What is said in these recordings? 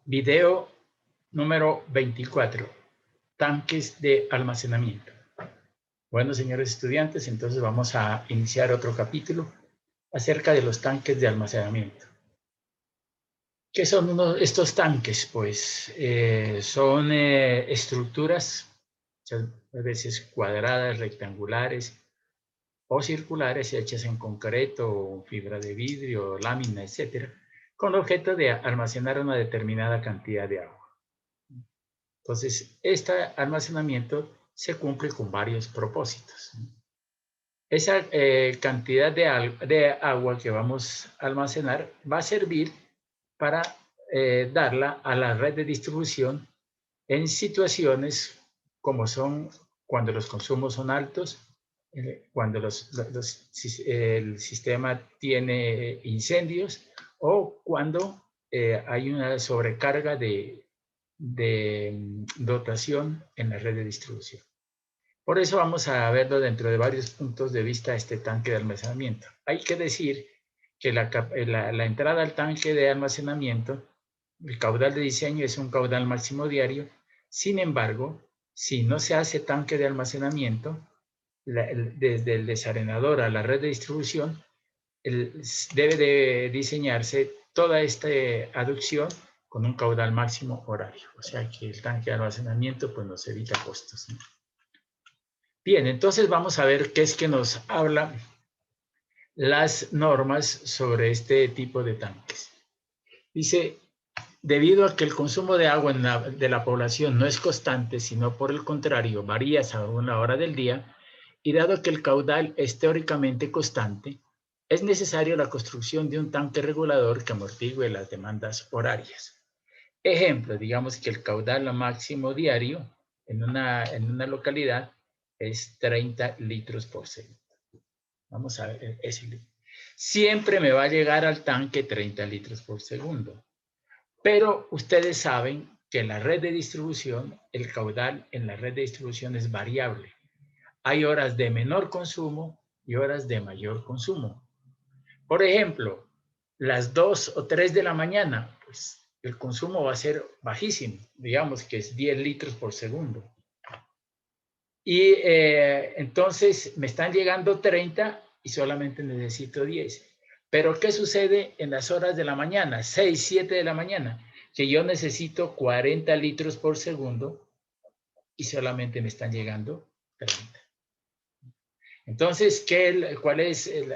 Video número 24. Tanques de almacenamiento. Bueno, señores estudiantes, entonces vamos a iniciar otro capítulo acerca de los tanques de almacenamiento. ¿Qué son estos tanques? Pues son estructuras, muchas veces cuadradas, rectangulares o circulares, hechas en concreto, fibra de vidrio, lámina, etcétera, con objeto de almacenar una determinada cantidad de agua. Entonces, este almacenamiento se cumple con varios propósitos. Esa cantidad de agua que vamos a almacenar va a servir para darla a la red de distribución en situaciones como son cuando los consumos son altos, cuando el sistema tiene incendios o cuando hay una sobrecarga de dotación en la red de distribución. Por eso vamos a verlo dentro de varios puntos de vista este tanque de almacenamiento. Hay que decir que la entrada al tanque de almacenamiento, el caudal de diseño es un caudal máximo diario. Sin embargo, si no se hace tanque de almacenamiento, desde el desarenador a la red de distribución, debe de diseñarse toda esta aducción con un caudal máximo horario. O sea que el tanque de almacenamiento pues nos evita costos, ¿no? Bien, entonces vamos a ver qué es que nos habla las normas sobre este tipo de tanques. Dice, debido a que el consumo de agua de la población no es constante, sino por el contrario, varía según la hora del día, y dado que el caudal es teóricamente constante, es necesario la construcción de un tanque regulador que amortigue las demandas horarias. Ejemplo, digamos que el caudal máximo diario en una localidad es 30 litros por segundo. Vamos a ver ese. Siempre me va a llegar al tanque 30 litros por segundo. Pero ustedes saben que en la red de distribución, el caudal en la red de distribución es variable. Hay horas de menor consumo y horas de mayor consumo. Por ejemplo, las 2 o 3 de la mañana, pues el consumo va a ser bajísimo, digamos que es 10 litros por segundo. Y entonces me están llegando 30 y solamente necesito 10. Pero ¿qué sucede en las horas de la mañana, 6, 7 de la mañana? Que yo necesito 40 litros por segundo y solamente me están llegando 30. Entonces, ¿cuál es el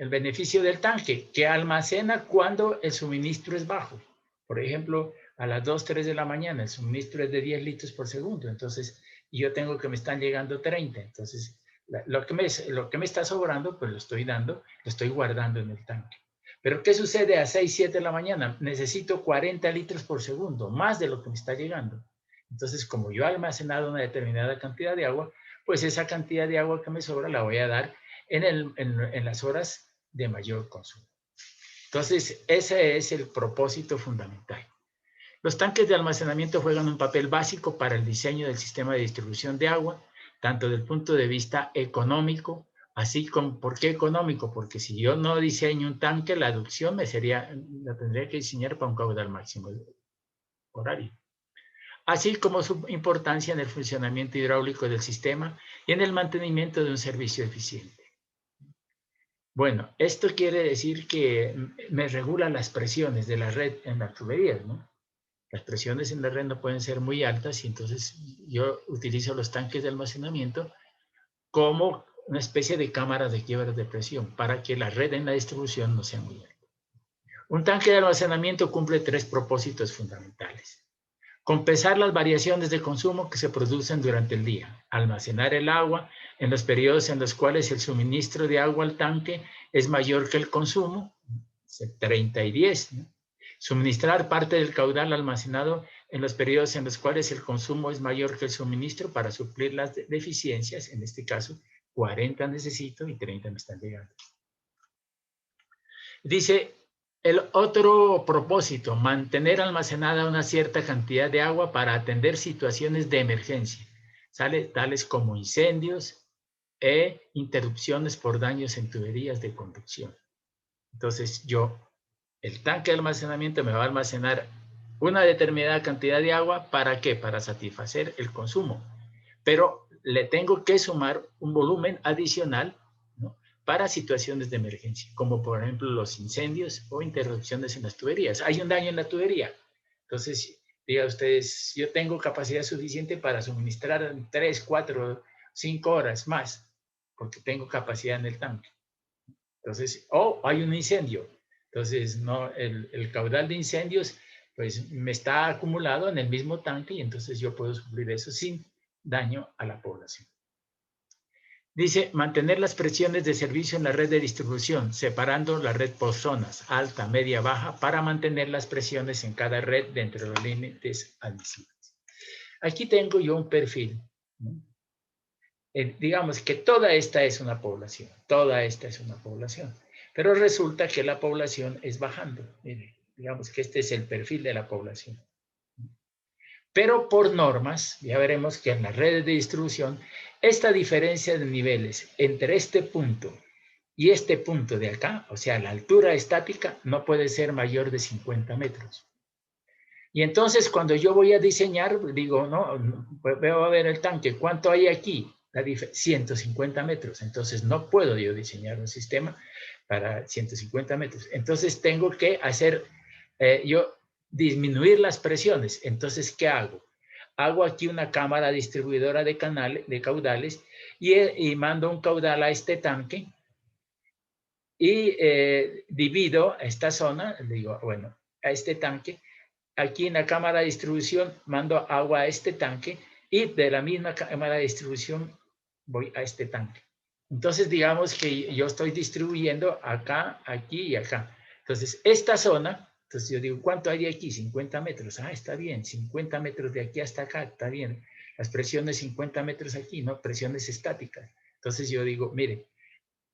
beneficio del tanque? Que almacena cuando el suministro es bajo. Por ejemplo, a las 2, 3 de la mañana el suministro es de 10 litros por segundo. Entonces, yo tengo que me están llegando 30. Entonces, lo que me está sobrando, pues lo estoy dando, lo estoy guardando en el tanque. Pero ¿qué sucede a 6, 7 de la mañana? Necesito 40 litros por segundo, más de lo que me está llegando. Entonces, como yo he almacenado una determinada cantidad de agua, pues esa cantidad de agua que me sobra la voy a dar en las horas de mayor consumo. Entonces, ese es el propósito fundamental. Los tanques de almacenamiento juegan un papel básico para el diseño del sistema de distribución de agua, tanto desde el punto de vista económico, así como, ¿por qué económico? Porque si yo no diseño un tanque, la aducción la tendría que diseñar para un caudal máximo horario, así como su importancia en el funcionamiento hidráulico del sistema y en el mantenimiento de un servicio eficiente. Bueno, esto quiere decir que me regula las presiones de la red en las tuberías, ¿no? Las presiones en la red no pueden ser muy altas y entonces yo utilizo los tanques de almacenamiento como una especie de cámaras de quiebra de presión para que la red en la distribución no sea muy alta. Un tanque de almacenamiento cumple 3 propósitos fundamentales. Compensar las variaciones de consumo que se producen durante el día. Almacenar el agua en los periodos en los cuales el suministro de agua al tanque es mayor que el consumo, 30 y 10, ¿no? Suministrar parte del caudal almacenado en los periodos en los cuales el consumo es mayor que el suministro para suplir las deficiencias. En este caso, 40 necesito y 30 me están llegando. Dice, el otro propósito, mantener almacenada una cierta cantidad de agua para atender situaciones de emergencia, tales como incendios e interrupciones por daños en tuberías de conducción. Entonces, yo El tanque de almacenamiento me va a almacenar una determinada cantidad de agua. ¿Para qué? Para satisfacer el consumo. Pero le tengo que sumar un volumen adicional, ¿no?, para situaciones de emergencia, como por ejemplo los incendios o interrupciones en las tuberías. Hay un daño en la tubería. Entonces, diga ustedes, yo tengo capacidad suficiente para suministrar 3, 4, 5 horas más, porque tengo capacidad en el tanque. Entonces, o hay un incendio. Entonces, no, el caudal de incendios, pues me está acumulado en el mismo tanque y entonces yo puedo suplir eso sin daño a la población. Dice, mantener las presiones de servicio en la red de distribución, separando la red por zonas, alta, media, baja, para mantener las presiones en cada red dentro de los límites admisibles. Aquí tengo yo un perfil, ¿no? Digamos que toda esta es una población, pero resulta que la población es bajando. Mire, digamos que este es el perfil de la población. Pero por normas, ya veremos que en las redes de distribución, esta diferencia de niveles entre este punto y este punto de acá, o sea, la altura estática, no puede ser mayor de 50 metros. Y entonces cuando yo voy a diseñar, digo, no, veo a ver el tanque, ¿cuánto hay aquí? 150 metros. Entonces no puedo yo diseñar un sistema para 150 metros. Entonces tengo que hacer, yo disminuir las presiones. Entonces, ¿qué hago? Hago aquí una cámara distribuidora de caudales y mando un caudal a este tanque y divido esta zona, digo, bueno, a este tanque. Aquí en la cámara de distribución mando agua a este tanque y de la misma cámara de distribución voy a este tanque. Entonces, digamos que yo estoy distribuyendo acá, aquí y acá. Entonces, esta zona, entonces yo digo, ¿cuánto hay de aquí? 50 metros. Ah, está bien, 50 metros de aquí hasta acá, está bien. Las presiones 50 metros aquí, ¿no? Presiones estáticas. Entonces yo digo, mire,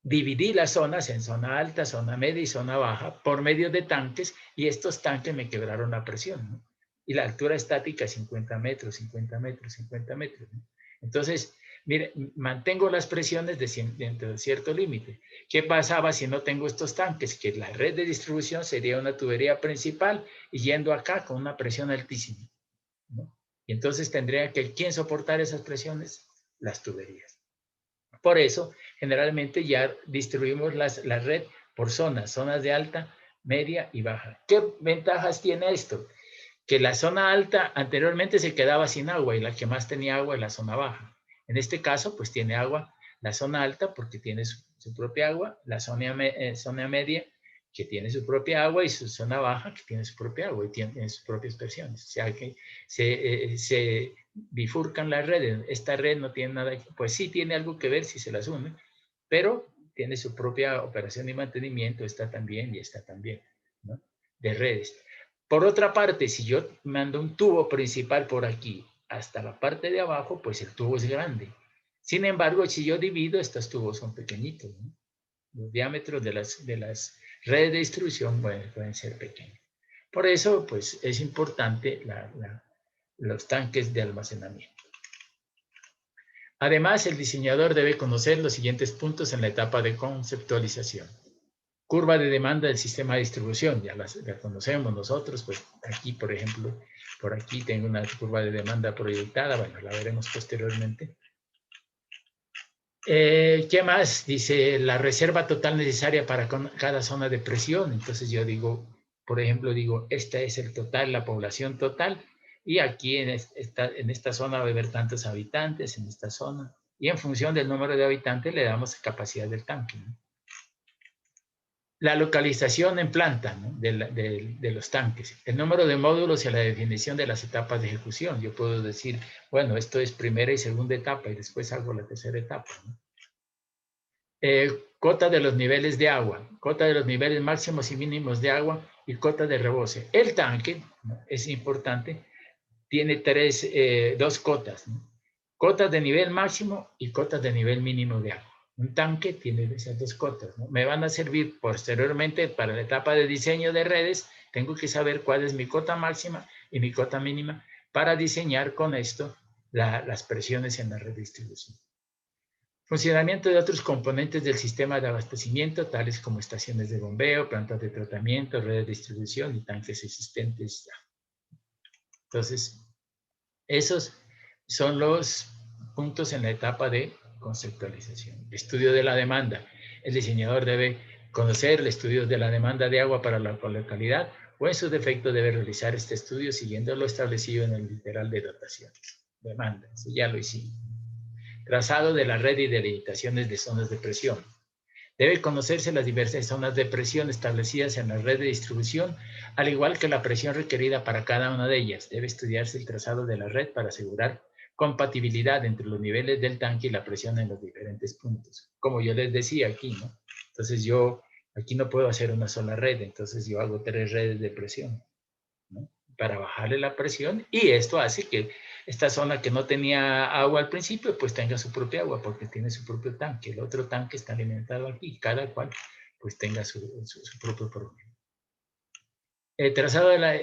dividí las zonas en zona alta, zona media y zona baja por medio de tanques y estos tanques me quebraron la presión, ¿no? Y la altura estática es 50 metros, 50 metros, 50 metros, ¿no? Entonces, mire, mantengo las presiones dentro de cierto límite. ¿Qué pasaba si no tengo estos tanques? Que la red de distribución sería una tubería principal y yendo acá con una presión altísima, ¿no? Y entonces tendría que, ¿quién soportar esas presiones? Las tuberías. Por eso, generalmente ya distribuimos la red por zonas de alta, media y baja. ¿Qué ventajas tiene esto? Que la zona alta anteriormente se quedaba sin agua y la que más tenía agua es la zona baja. En este caso, pues tiene agua la zona alta porque tiene su propia agua, la zona media que tiene su propia agua y su zona baja que tiene su propia agua y tiene sus propias presiones. O sea que se bifurcan las redes. Esta red no tiene nada, pues sí tiene algo que ver si se las une, pero tiene su propia operación y mantenimiento, está también y está también, ¿no? De redes. Por otra parte, si yo mando un tubo principal por aquí hasta la parte de abajo, pues el tubo es grande. Sin embargo, si yo divido, estos tubos son pequeñitos, ¿no? Los diámetros de las redes de distribución pueden ser pequeños. Por eso, pues es importante los tanques de almacenamiento. Además, el diseñador debe conocer los siguientes puntos en la etapa de conceptualización. Curva de demanda del sistema de distribución, ya la conocemos nosotros, pues aquí, por ejemplo, por aquí tengo una curva de demanda proyectada, bueno, la veremos posteriormente. ¿Qué más? Dice la reserva total necesaria para cada zona de presión. Entonces yo digo, por ejemplo, digo, esta es el total, la población total, y aquí en esta zona va a haber tantos habitantes, en esta zona, y en función del número de habitantes le damos capacidad del tanque, ¿no? La localización en planta, ¿no?, de los tanques, el número de módulos y la definición de las etapas de ejecución. Yo puedo decir, bueno, esto es primera y segunda etapa y después hago la tercera etapa, ¿no? Cota de los niveles de agua, cota de los niveles máximos y mínimos de agua y cota de rebose. El tanque, ¿no?, es importante, tiene dos cotas, ¿no? Cotas de nivel máximo y cotas de nivel mínimo de agua. Un tanque tiene esas dos cotas, ¿no? Me van a servir posteriormente para la etapa de diseño de redes. Tengo que saber cuál es mi cota máxima y mi cota mínima para diseñar con esto las presiones en la red de distribución. Funcionamiento de otros componentes del sistema de abastecimiento, tales como estaciones de bombeo, plantas de tratamiento, redes de distribución y tanques existentes. Entonces, esos son los puntos en la etapa de conceptualización. Estudio de la demanda. El diseñador debe conocer el estudio de la demanda de agua para la localidad o en su defecto debe realizar este estudio siguiendo lo establecido en el literal de dotaciones. Demanda, eso ya lo hicimos. Trazado de la red y delimitaciones de zonas de presión. Debe conocerse las diversas zonas de presión establecidas en la red de distribución, al igual que la presión requerida para cada una de ellas. Debe estudiarse el trazado de la red para asegurar compatibilidad entre los niveles del tanque y la presión en los diferentes puntos. Como yo les decía aquí, ¿no? Entonces yo aquí no puedo hacer una sola red, entonces yo hago 3 redes de presión, ¿no? Para bajarle la presión, y esto hace que esta zona que no tenía agua al principio, pues tenga su propia agua, porque tiene su propio tanque. El otro tanque está alimentado aquí, cada cual pues tenga su propio problema. Trazado de la,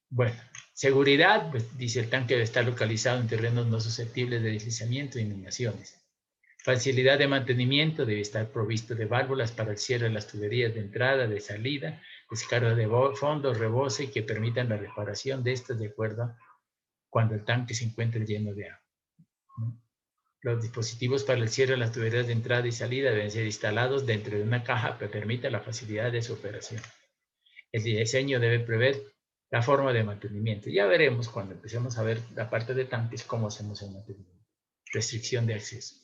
bueno, seguridad, pues dice el tanque debe estar localizado en terrenos no susceptibles de deslizamiento e inundaciones. Facilidad de mantenimiento, debe estar provisto de válvulas para el cierre de las tuberías de entrada, de salida, descarga de fondo, rebose y que permitan la reparación de estas de acuerdo cuando el tanque se encuentre lleno de agua. Los dispositivos para el cierre de las tuberías de entrada y salida deben ser instalados dentro de una caja que permita la facilidad de su operación. El diseño debe prever la forma de mantenimiento. Ya veremos cuando empecemos a ver la parte de tanques cómo hacemos el mantenimiento. Restricción de acceso.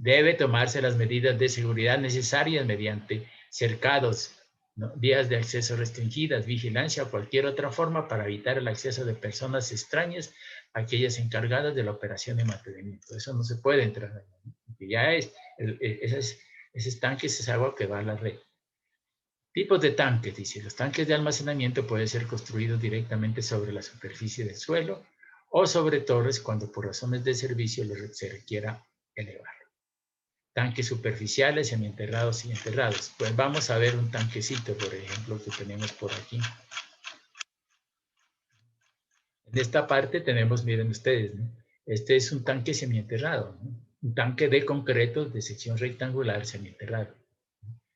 Debe tomarse las medidas de seguridad necesarias mediante cercados, ¿no? Vías de acceso restringidas, vigilancia o cualquier otra forma para evitar el acceso de personas extrañas a aquellas encargadas de la operación de mantenimiento. Eso no se puede entrar ahí, ¿no? Porque ya es, ese tanque es agua que va a la red. Tipos de tanques, dice, los tanques de almacenamiento pueden ser construidos directamente sobre la superficie del suelo o sobre torres cuando por razones de servicio se requiera elevarlo. Tanques superficiales, semienterrados y enterrados. Pues vamos a ver un tanquecito, por ejemplo, que tenemos por aquí. En esta parte tenemos, miren ustedes, ¿no? Este es un tanque semienterrado, ¿no? Un tanque de concreto de sección rectangular semienterrado.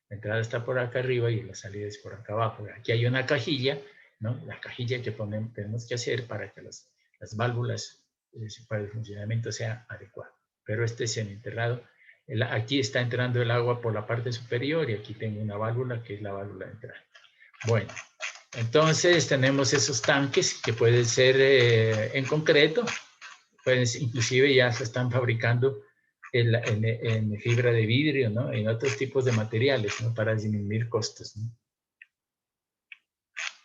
La entrada está por acá arriba y la salida es por acá abajo. Aquí hay una cajilla, ¿no? La cajilla que tenemos que hacer para que las válvulas para el funcionamiento sea adecuado. Pero este es semienterrado. Aquí está entrando el agua por la parte superior y aquí tengo una válvula que es la válvula de entrada. Bueno, entonces tenemos esos tanques que pueden ser en concreto, pues inclusive ya se están fabricando en fibra de vidrio, ¿no? En otros tipos de materiales, ¿no? Para disminuir costos, ¿no?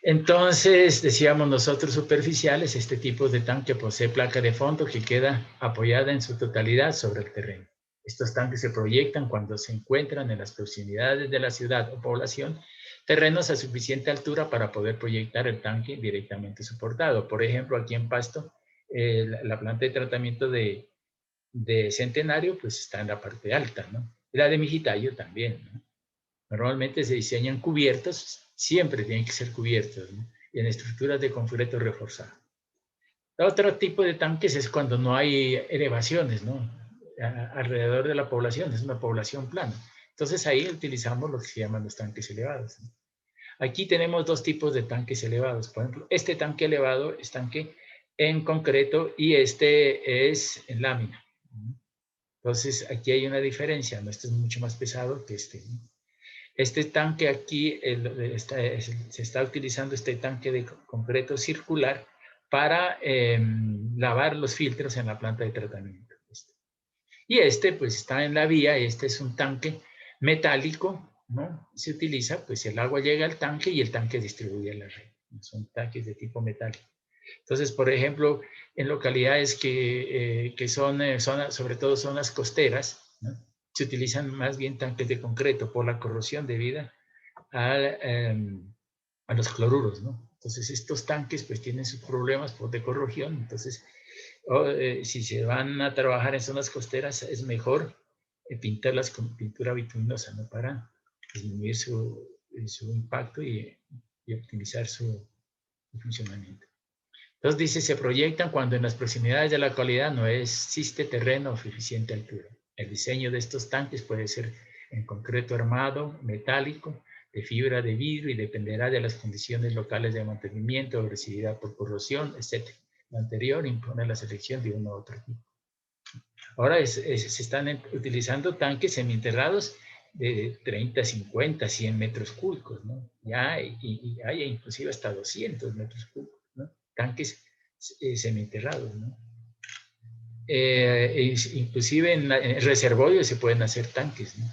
Entonces, decíamos nosotros superficiales, este tipo de tanque posee placa de fondo que queda apoyada en su totalidad sobre el terreno. Estos tanques se proyectan cuando se encuentran en las proximidades de la ciudad o población, terrenos a suficiente altura para poder proyectar el tanque directamente soportado. Por ejemplo, aquí en Pasto, la planta de tratamiento de Centenario, pues está en la parte alta, ¿no? La de Mijitayo también, ¿no? Normalmente se diseñan cubiertos, siempre tienen que ser cubiertos, ¿no? Y en estructuras de concreto reforzado. Otro tipo de tanques es cuando no hay elevaciones, ¿no? Alrededor de la población, es una población plana. Entonces ahí utilizamos lo que se llaman los tanques elevados, ¿no? Aquí tenemos dos tipos de tanques elevados. Por ejemplo, este tanque elevado es tanque en concreto y este es en lámina. Entonces, aquí hay una diferencia, ¿no? Este es mucho más pesado que este, ¿no? Este tanque aquí, se está utilizando este tanque de concreto circular para lavar los filtros en la planta de tratamiento. Y este, pues, está en la vía, este es un tanque metálico, ¿no? Se utiliza, pues, el agua llega al tanque y el tanque distribuye la red. Son tanques de tipo metálico. Entonces, por ejemplo, en localidades que son zonas, sobre todo zonas costeras, ¿no? Se utilizan más bien tanques de concreto por la corrosión debida a los cloruros, ¿no? Entonces, estos tanques pues tienen sus problemas de corrosión. Entonces, si se van a trabajar en zonas costeras, es mejor pintarlas con pintura bituminosa, ¿no? Para disminuir su impacto y optimizar su funcionamiento. Entonces dice, se proyectan cuando en las proximidades de la localidad no existe terreno o suficiente altura. El diseño de estos tanques puede ser en concreto armado, metálico, de fibra de vidrio y dependerá de las condiciones locales de mantenimiento, agresividad por corrosión, etc. Lo anterior impone la selección de uno u otro tipo. Ahora se están utilizando tanques semienterrados de 30, 50, 100 metros cúbicos, ¿no? Ya, y hay inclusive hasta 200 metros cúbicos, ¿no? Tanques semienterrados, ¿no? Inclusive en reservorios se pueden hacer tanques, ¿no?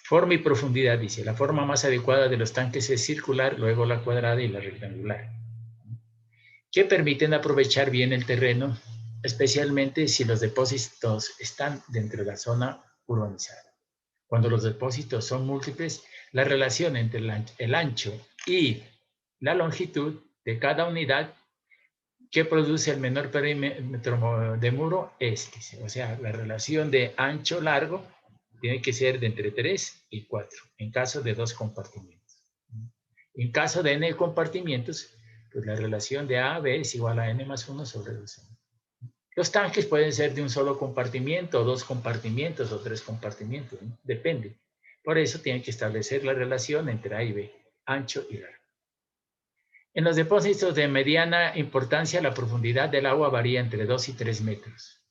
Forma y profundidad, dice. La forma más adecuada de los tanques es circular, luego la cuadrada y la rectangular, que permiten aprovechar bien el terreno, especialmente si los depósitos están dentro de la zona urbanizada. Cuando los depósitos son múltiples, la relación entre el ancho y la longitud de cada unidad que produce el menor perímetro de muro es, o sea, la relación de ancho-largo tiene que ser de entre 3 y 4, en caso de 2 compartimentos. En caso de n compartimentos, pues la relación de A a B es igual a n más 1 sobre 2n. Los tanques pueden ser de un solo compartimiento, 2 compartimientos o 3 compartimentos, ¿no? Depende. Por eso tienen que establecer la relación entre A y B, ancho y largo. En los depósitos de mediana importancia, la profundidad del agua varía entre 2 y 3 metros.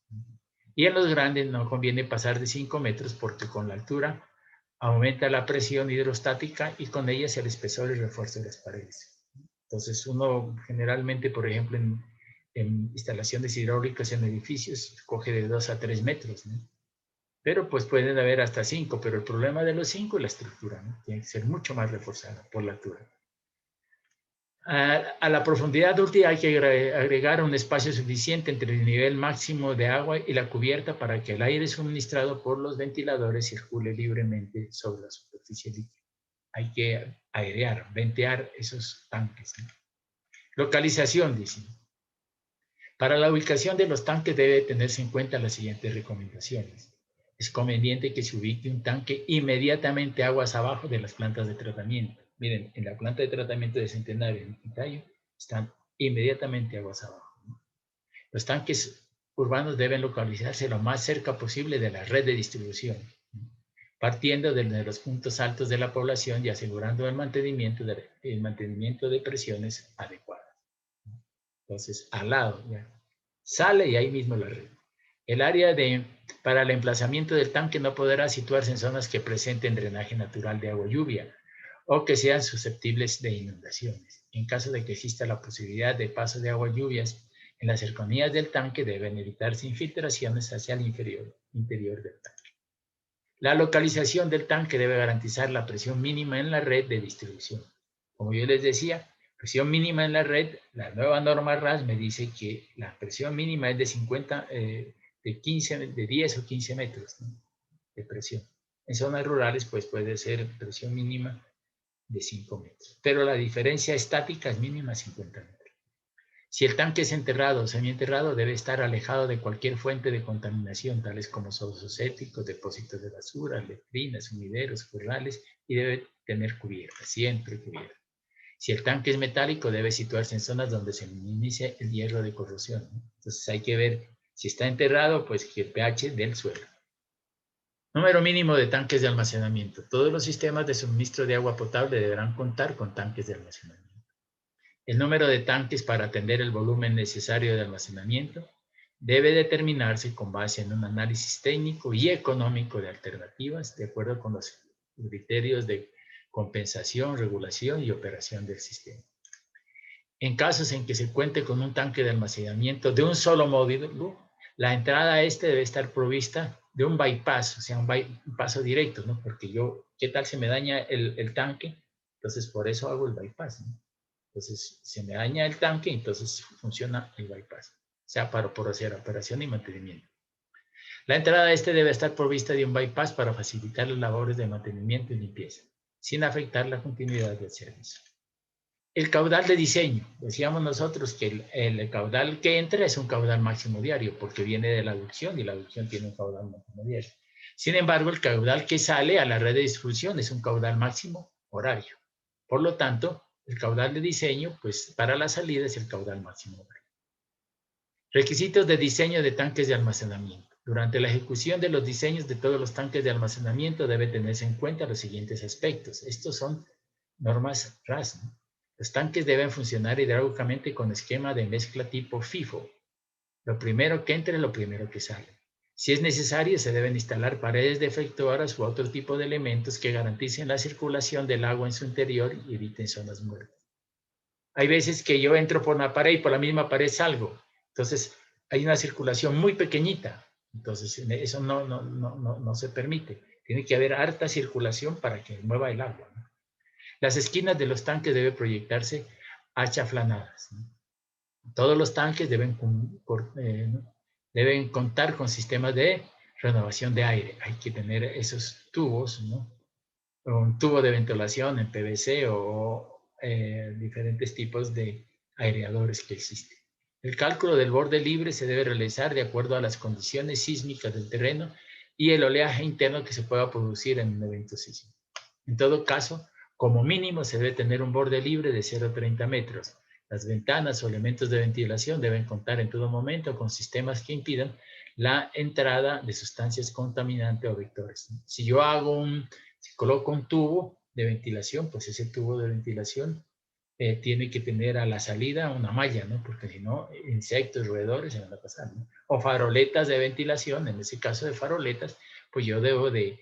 Y en los grandes no conviene pasar de 5 metros porque con la altura aumenta la presión hidrostática y con ella el espesor y refuerzo de las paredes. Entonces uno generalmente, por ejemplo, en instalaciones hidráulicas en edificios, coge de 2 a 3 metros, ¿no? Pero pues pueden haber hasta 5, pero el problema de los 5 es la estructura, ¿no? Tiene que ser mucho más reforzada por la altura. A la profundidad útil hay que agregar un espacio suficiente entre el nivel máximo de agua y la cubierta para que el aire suministrado por los ventiladores circule libremente sobre la superficie líquida. Hay que airear, ventear esos tanques, ¿no? Localización, dice. Para la ubicación de los tanques debe tenerse en cuenta las siguientes recomendaciones. Es conveniente que se ubique un tanque inmediatamente aguas abajo de las plantas de tratamiento. Miren, en la planta de tratamiento de Centenario, en Itayo, están inmediatamente aguas abajo, ¿no? Los tanques urbanos deben localizarse lo más cerca posible de la red de distribución, ¿no? Partiendo de los puntos altos de la población y asegurando el mantenimiento de presiones adecuadas. Entonces, al lado, ya. Sale y ahí mismo la red. El área para el emplazamiento del tanque no podrá situarse en zonas que presenten drenaje natural de agua lluvia o que sean susceptibles de inundaciones. En caso de que exista la posibilidad de paso de agua lluvias en las cercanías del tanque, deben evitarse infiltraciones hacia el interior del tanque. La localización del tanque debe garantizar la presión mínima en la red de distribución. Como yo les decía, presión mínima en la red, la nueva norma RAS me dice que la presión mínima es de 10 o 15 metros, ¿no?, de presión. En zonas rurales, pues puede ser presión mínima de 5 metros. Pero la diferencia estática es mínima 50 metros. Si el tanque es enterrado o semienterrado, debe estar alejado de cualquier fuente de contaminación, tales como pozos sépticos, depósitos de basura, letrinas, sumideros, corrales, y debe tener cubierta, siempre cubierta. Si el tanque es metálico, debe situarse en zonas donde se minimice el riesgo de corrosión, ¿no? Entonces hay que ver, si está enterrado, pues que el pH del suelo. Número mínimo de tanques de almacenamiento. Todos los sistemas de suministro de agua potable deberán contar con tanques de almacenamiento. El número de tanques para atender el volumen necesario de almacenamiento debe determinarse con base en un análisis técnico y económico de alternativas, de acuerdo con los criterios de compensación, regulación y operación del sistema. En casos en que se cuente con un tanque de almacenamiento de un solo módulo, la entrada a este debe estar provista de un bypass, o sea, un paso directo, ¿no? Porque ¿qué tal se me daña el tanque? Entonces, por eso hago el bypass, ¿no? Entonces, se me daña el tanque, entonces funciona el bypass, o sea, por hacer operación y mantenimiento. La entrada a este debe estar provista de un bypass para facilitar las labores de mantenimiento y limpieza, sin afectar la continuidad del servicio. El caudal de diseño. Decíamos nosotros que el caudal que entra es un caudal máximo diario, porque viene de la aducción y la aducción tiene un caudal máximo diario. Sin embargo, el caudal que sale a la red de distribución es un caudal máximo horario. Por lo tanto, el caudal de diseño, pues para la salida es el caudal máximo horario. Requisitos de diseño de tanques de almacenamiento. Durante la ejecución de los diseños de todos los tanques de almacenamiento debe tenerse en cuenta los siguientes aspectos. Estos son normas RAS, ¿no? Los tanques deben funcionar hidráulicamente con esquema de mezcla tipo FIFO. Lo primero que entre, lo primero que sale. Si es necesario, se deben instalar paredes deflectoras u otro tipo de elementos que garanticen la circulación del agua en su interior y eviten zonas muertas. Hay veces que yo entro por una pared y por la misma pared salgo. Entonces, hay una circulación muy pequeñita. Entonces, eso no se permite. Tiene que haber harta circulación para que mueva el agua, ¿no? Las esquinas de los tanques deben proyectarse achaflanadas, ¿no? Todos los tanques deben contar con sistemas de renovación de aire. Hay que tener esos tubos, ¿no? Un tubo de ventilación en PVC o diferentes tipos de aireadores que existen. El cálculo del borde libre se debe realizar de acuerdo a las condiciones sísmicas del terreno y el oleaje interno que se pueda producir en un evento sísmico. En todo caso, como mínimo se debe tener un borde libre de 0,30 metros. Las ventanas o elementos de ventilación deben contar en todo momento con sistemas que impidan la entrada de sustancias contaminantes o vectores. Si yo coloco un tubo de ventilación, pues ese tubo de ventilación tiene que tener a la salida una malla, ¿no? Porque si no, insectos, roedores se van a pasar, ¿no? O faroletas de ventilación, en ese caso de faroletas, pues yo debo de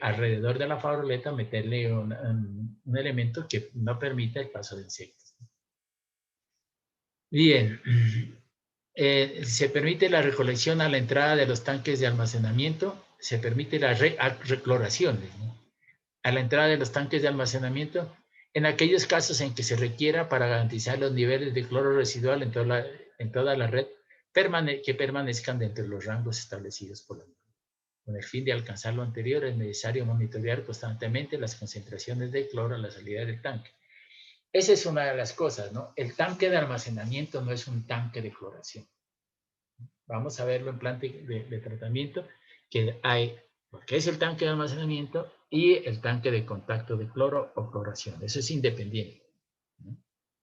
alrededor de la faroleta meterle un elemento que no permita el paso de insectos. Bien, se permite la recolección a la entrada de los tanques de almacenamiento, se permite la recloración, ¿no? A la entrada de los tanques de almacenamiento en aquellos casos en que se requiera para garantizar los niveles de cloro residual en toda la red que permanezcan dentro de los rangos establecidos por la norma. Con el fin de alcanzar lo anterior, es necesario monitorear constantemente las concentraciones de cloro a la salida del tanque. Esa es una de las cosas, ¿no? El tanque de almacenamiento no es un tanque de cloración. Vamos a verlo en plan de tratamiento, que hay lo que es el tanque de almacenamiento y el tanque de contacto de cloro o cloración. Eso es independiente, ¿no?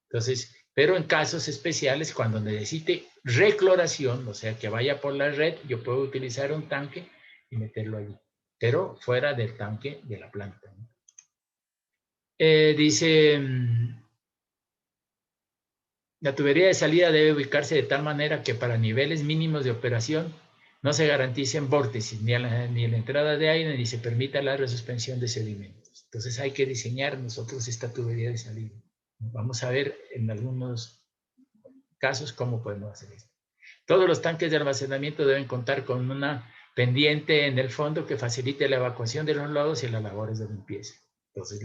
Entonces, pero en casos especiales, cuando necesite recloración, o sea, que vaya por la red, yo puedo utilizar un tanque y meterlo allí, pero fuera del tanque de la planta, ¿no? Dice, la tubería de salida debe ubicarse de tal manera que para niveles mínimos de operación no se garanticen vórtices ni la entrada de aire ni se permita la resuspensión de sedimentos. Entonces hay que diseñar nosotros esta tubería de salida. Vamos a ver en algunos casos cómo podemos hacer esto. Todos los tanques de almacenamiento deben contar con una pendiente en el fondo que facilite la evacuación de los lodos y las labores de limpieza. Entonces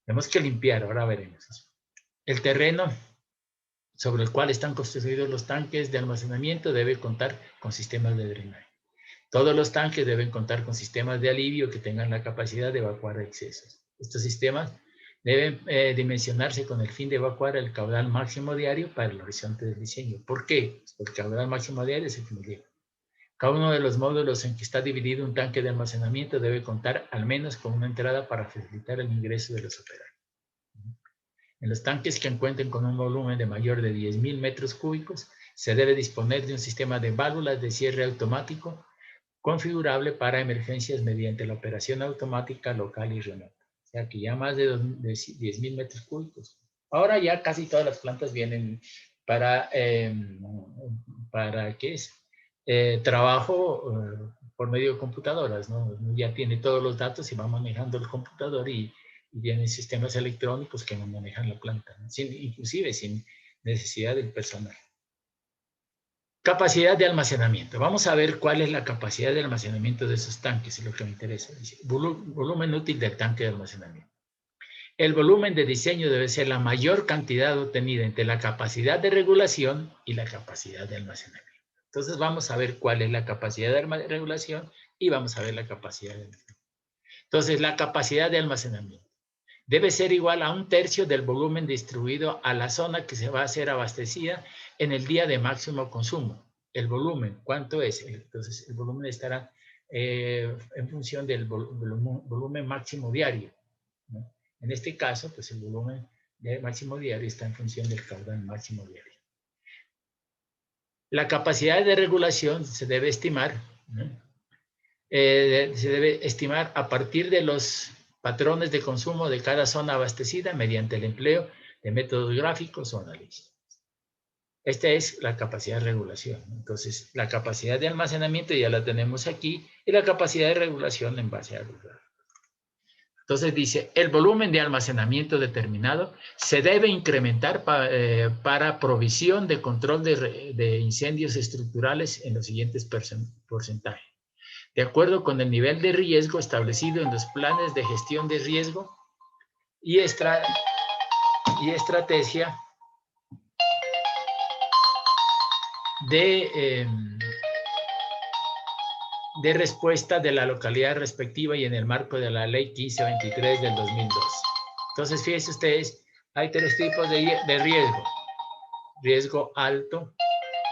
tenemos que limpiar, ahora veremos eso. El terreno sobre el cual están construidos los tanques de almacenamiento debe contar con sistemas de drenaje. Todos los tanques deben contar con sistemas de alivio que tengan la capacidad de evacuar excesos. Estos sistemas deben dimensionarse con el fin de evacuar el caudal máximo diario para el horizonte del diseño. ¿Por qué? Porque el caudal máximo diario es el que me llega. Cada uno de los módulos en que está dividido un tanque de almacenamiento debe contar al menos con una entrada para facilitar el ingreso de los operarios. En los tanques que encuentren con un volumen de mayor de 10.000 metros cúbicos, se debe disponer de un sistema de válvulas de cierre automático configurable para emergencias mediante la operación automática local y remota. O sea que ya más de 10.000 metros cúbicos. Ahora ya casi todas las plantas vienen para ¿qué es? Trabajo por medio de computadoras, ¿no? Ya tiene todos los datos y va manejando el computador y vienen sistemas electrónicos que manejan la planta, ¿no? Inclusive sin necesidad del personal. Capacidad de almacenamiento. Vamos a ver cuál es la capacidad de almacenamiento de esos tanques, es lo que me interesa. Dice, volumen útil del tanque de almacenamiento. El volumen de diseño debe ser la mayor cantidad obtenida entre la capacidad de regulación y la capacidad de almacenamiento. Entonces vamos a ver cuál es la capacidad de regulación y vamos a ver la capacidad de almacenamiento. Entonces, la capacidad de almacenamiento debe ser igual a 1/3 del volumen distribuido a la zona que se va a ser abastecida en el día de máximo consumo. El volumen, ¿cuánto es? Entonces, el volumen estará en función del volumen máximo diario, ¿no? En este caso, pues el volumen máximo diario está en función del caudal máximo diario. La capacidad de regulación se debe estimar, ¿no? Se debe estimar a partir de los patrones de consumo de cada zona abastecida mediante el empleo de métodos gráficos o análisis. Esta es la capacidad de regulación. Entonces, la capacidad de almacenamiento ya la tenemos aquí y la capacidad de regulación en base a los gráficos. Entonces dice, el volumen de almacenamiento determinado se debe incrementar para provisión de control de incendios estructurales en los siguientes porcentajes. De acuerdo con el nivel de riesgo establecido en los planes de gestión de riesgo y estrategia de respuesta de la localidad respectiva y en el marco de la Ley 1523 del 2002. Entonces, fíjense ustedes, hay tres tipos de riesgo. Riesgo alto,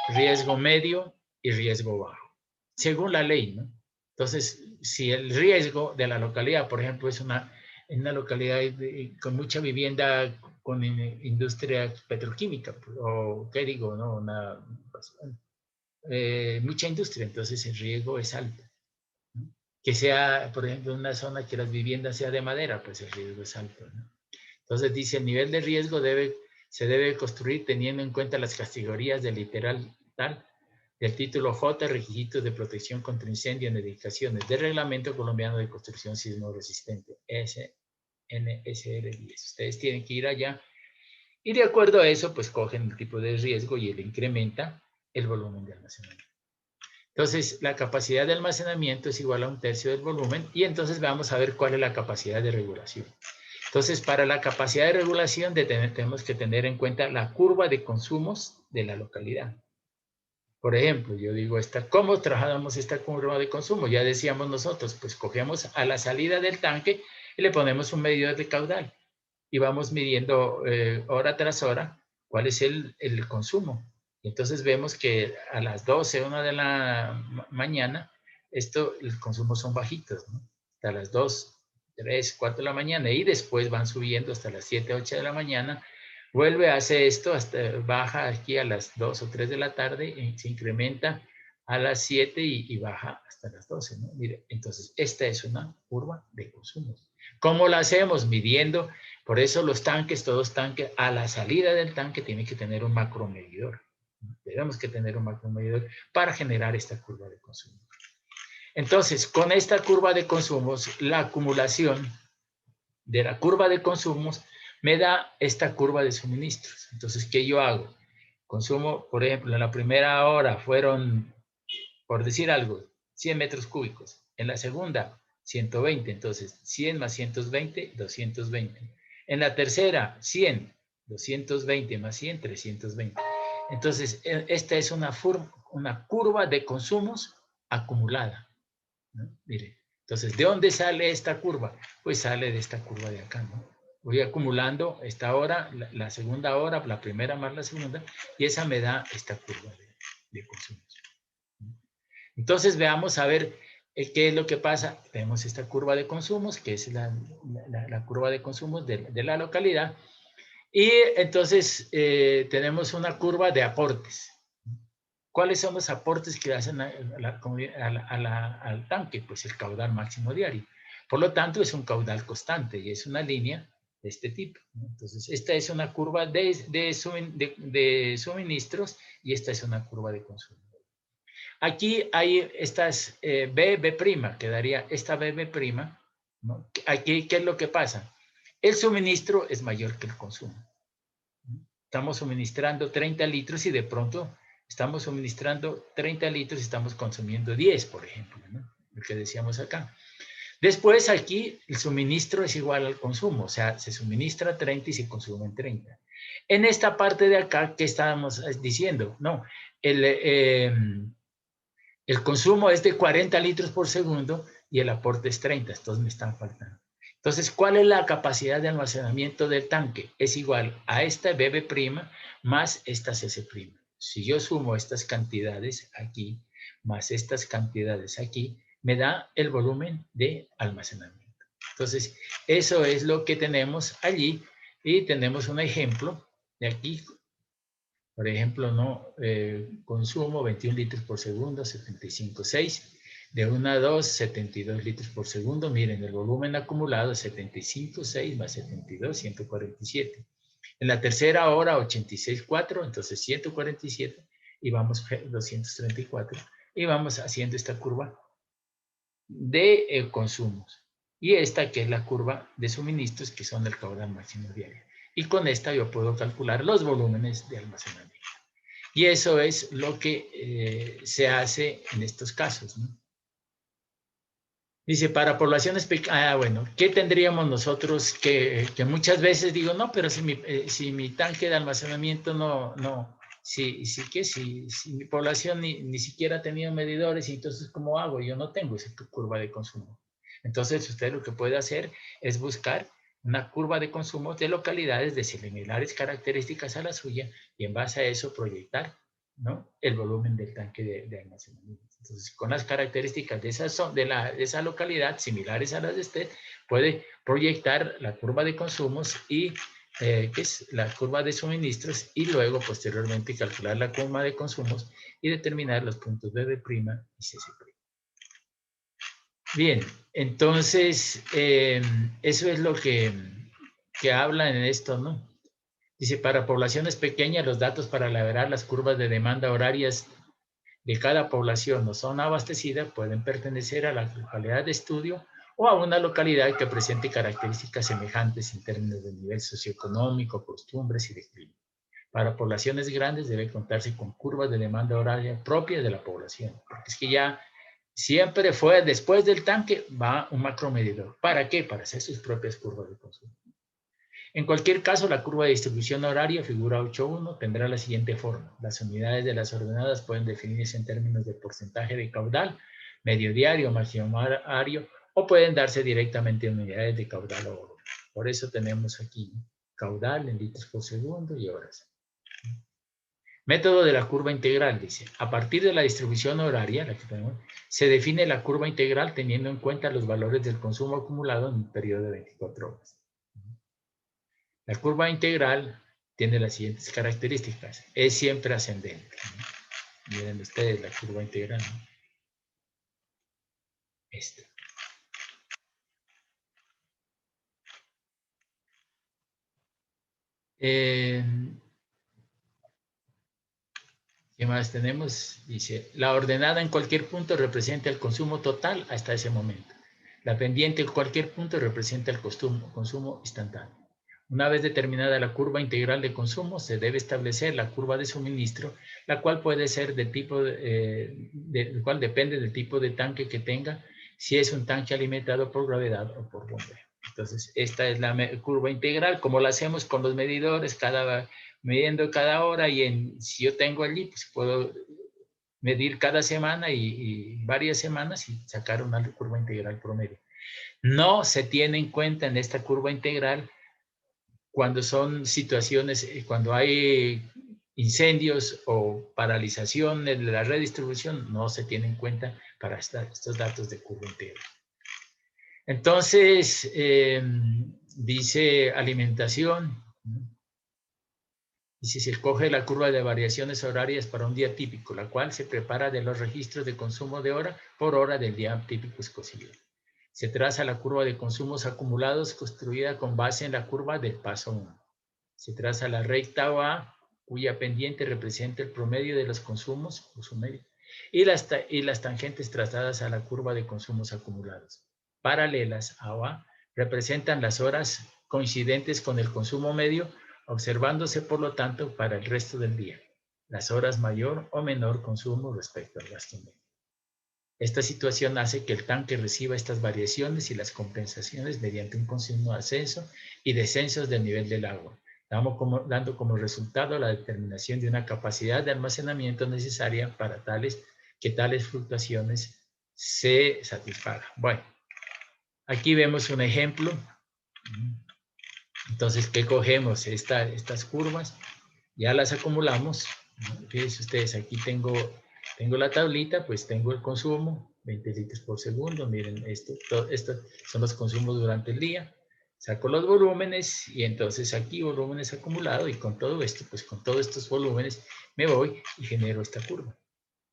riesgo medio y riesgo bajo, según la ley, ¿no? Entonces, si el riesgo de la localidad, por ejemplo, es en una localidad con mucha vivienda con industria petroquímica, o qué digo, ¿no? Mucha industria, entonces el riesgo es alto, ¿no? Que sea, por ejemplo, una zona que las viviendas sean de madera, pues el riesgo es alto, ¿no? Entonces dice, el nivel de riesgo se debe construir teniendo en cuenta las categorías del literal tal del título J, requisitos de protección contra incendio en edificaciones, del Reglamento Colombiano de Construcción Sismo Resistente, NSR10. Ustedes tienen que ir allá y de acuerdo a eso, pues cogen el tipo de riesgo y le incrementa el volumen de almacenamiento. Entonces, la capacidad de almacenamiento es igual a 1/3 del volumen y entonces vamos a ver cuál es la capacidad de regulación. Entonces, para la capacidad de regulación tenemos que tener en cuenta la curva de consumos de la localidad. Por ejemplo, yo digo, ¿cómo trabajamos esta curva de consumo? Ya decíamos nosotros, pues cogemos a la salida del tanque y le ponemos un medidor de caudal y vamos midiendo hora tras hora cuál es el consumo. Y entonces vemos que a las 12, 1 de la mañana, los consumos son bajitos, ¿no? Hasta las 2, 3, 4 de la mañana y después van subiendo hasta las 7, 8 de la mañana. Vuelve, hace esto, baja aquí a las 2 o 3 de la tarde y se incrementa a las 7 y baja hasta las 12, ¿no? Mire, entonces, esta es una curva de consumos. ¿Cómo la hacemos? Midiendo. Por eso los tanques, todos tanques, a la salida del tanque tienen que tener un macromedidor. Tenemos que tener un macromedidor para generar esta curva de consumo. Entonces, con esta curva de consumos, la acumulación de la curva de consumos me da esta curva de suministros. Entonces, ¿qué yo hago? Consumo, por ejemplo, en la primera hora fueron, por decir algo, 100 metros cúbicos. En la segunda, 120. Entonces, 100 más 120, 220. En la tercera, 100, 220 más 100, 320. Entonces, esta es una curva de consumos acumulada, ¿no? Mire, entonces, ¿de dónde sale esta curva? Pues sale de esta curva de acá, ¿no? Voy acumulando esta hora, la segunda hora, la primera más la segunda, y esa me da esta curva de consumos. Entonces, veamos a ver qué es lo que pasa. Tenemos esta curva de consumos, que es la curva de consumos de la localidad, y entonces tenemos una curva de aportes. ¿Cuáles son los aportes que hacen al tanque? Pues el caudal máximo diario. Por lo tanto, es un caudal constante y es una línea de este tipo, ¿no? Entonces, esta es una curva de suministros y esta es una curva de consumo. Aquí hay estas B', quedaría esta B', ¿no? Aquí, ¿qué es lo que pasa? El suministro es mayor que el consumo. Estamos suministrando 30 litros y de pronto estamos suministrando 30 litros y estamos consumiendo 10, por ejemplo, ¿no? Lo que decíamos acá. Después aquí el suministro es igual al consumo, o sea, se suministra 30 y se consumen 30. En esta parte de acá, ¿qué estábamos diciendo? No, el consumo es de 40 litros por segundo y el aporte es 30, estos me están faltando. Entonces, ¿cuál es la capacidad de almacenamiento del tanque? Es igual a esta BB' más esta CC'. Si yo sumo estas cantidades aquí, más estas cantidades aquí, me da el volumen de almacenamiento. Entonces, eso es lo que tenemos allí y tenemos un ejemplo de aquí. Por ejemplo, ¿no? Consumo 21 litros por segundo, 75,6. De 1 a 2, 72 litros por segundo. Miren, el volumen acumulado 75,6 más 72, 147. En la tercera hora, 86,4, entonces 147. Y vamos 234. Y vamos haciendo esta curva de consumos. Y esta que es la curva de suministros, que son el caudal máximo diario. Y con esta yo puedo calcular los volúmenes de almacenamiento. Y eso es lo que se hace en estos casos, ¿no? Dice, para poblaciones pequeñas, bueno, ¿qué tendríamos nosotros que muchas veces digo, no, pero si mi tanque de almacenamiento si mi población ni siquiera ha tenido medidores, y entonces, ¿cómo hago? Yo no tengo esa curva de consumo. Entonces, usted lo que puede hacer es buscar una curva de consumo de localidades de similares características a la suya y en base a eso proyectar, ¿no? El volumen del tanque de almacenamiento. Entonces, con las características de esa localidad, similares a las de usted, puede proyectar la curva de consumos y que es la curva de suministros, y luego posteriormente calcular la curva de consumos y determinar los puntos BB' y CC'. Bien, entonces eso es lo que habla en esto, ¿no? Dice, para poblaciones pequeñas, los datos para elaborar las curvas de demanda horarias de cada población no son abastecidas, pueden pertenecer a la localidad de estudio o a una localidad que presente características semejantes en términos de nivel socioeconómico, costumbres y de clima. Para poblaciones grandes debe contarse con curvas de demanda horaria propias de la población, porque es que ya siempre fue después del tanque va un macromedidor. ¿Para qué? Para hacer sus propias curvas de consumo. En cualquier caso, la curva de distribución horaria, figura 8.1, tendrá la siguiente forma. Las unidades de las ordenadas pueden definirse en términos de porcentaje de caudal, medio diario, máximo diario, o pueden darse directamente en unidades de caudal o volumen. Por eso tenemos aquí caudal en litros por segundo y horas. Método de la curva integral, dice. A partir de la distribución horaria, la que tenemos, se define la curva integral teniendo en cuenta los valores del consumo acumulado en un periodo de 24 horas. La curva integral tiene las siguientes características. Es siempre ascendente, ¿no? Miren ustedes la curva integral, ¿no? Esta. ¿Qué más tenemos? Dice, la ordenada en cualquier punto representa el consumo total hasta ese momento. La pendiente en cualquier punto representa el consumo instantáneo. Una vez determinada la curva integral de consumo, se debe establecer la curva de suministro, la cual puede ser del tipo, del cual depende del tipo de tanque que tenga, si es un tanque alimentado por gravedad o por bombeo. Entonces, esta es la curva integral, como la hacemos con los medidores, midiendo cada hora, y si yo tengo allí, pues puedo medir cada semana y varias semanas y sacar una curva integral promedio. No se tiene en cuenta en esta curva integral cuando son situaciones, cuando hay incendios o paralización de la redistribución, no se tiene en cuenta para estos datos de curva integral. Entonces, dice alimentación, y si se coge la curva de variaciones horarias para un día típico, la cual se prepara de los registros de consumo de hora por hora del día típico escogido. Se traza la curva de consumos acumulados construida con base en la curva del paso 1. Se traza la recta A, cuya pendiente representa el promedio de los consumos, uso medio, y las tangentes trazadas a la curva de consumos acumulados. Paralelas a A representan las horas coincidentes con el consumo medio, observándose por lo tanto para el resto del día, las horas mayor o menor consumo respecto al gasto medio. Esta situación hace que el tanque reciba estas variaciones y las compensaciones mediante un continuo ascenso y descensos del nivel del agua, dando como resultado la determinación de una capacidad de almacenamiento necesaria para que tales fluctuaciones se satisfagan. Bueno, aquí vemos un ejemplo. Entonces, ¿qué cogemos? Estas curvas, ya las acumulamos. Fíjense ustedes, aquí tengo la tablita, pues tengo el consumo, 20 litros por segundo. Miren, estos son los consumos durante el día. Saco los volúmenes y entonces aquí volúmenes acumulados y con todo esto, pues con todos estos volúmenes me voy y genero esta curva.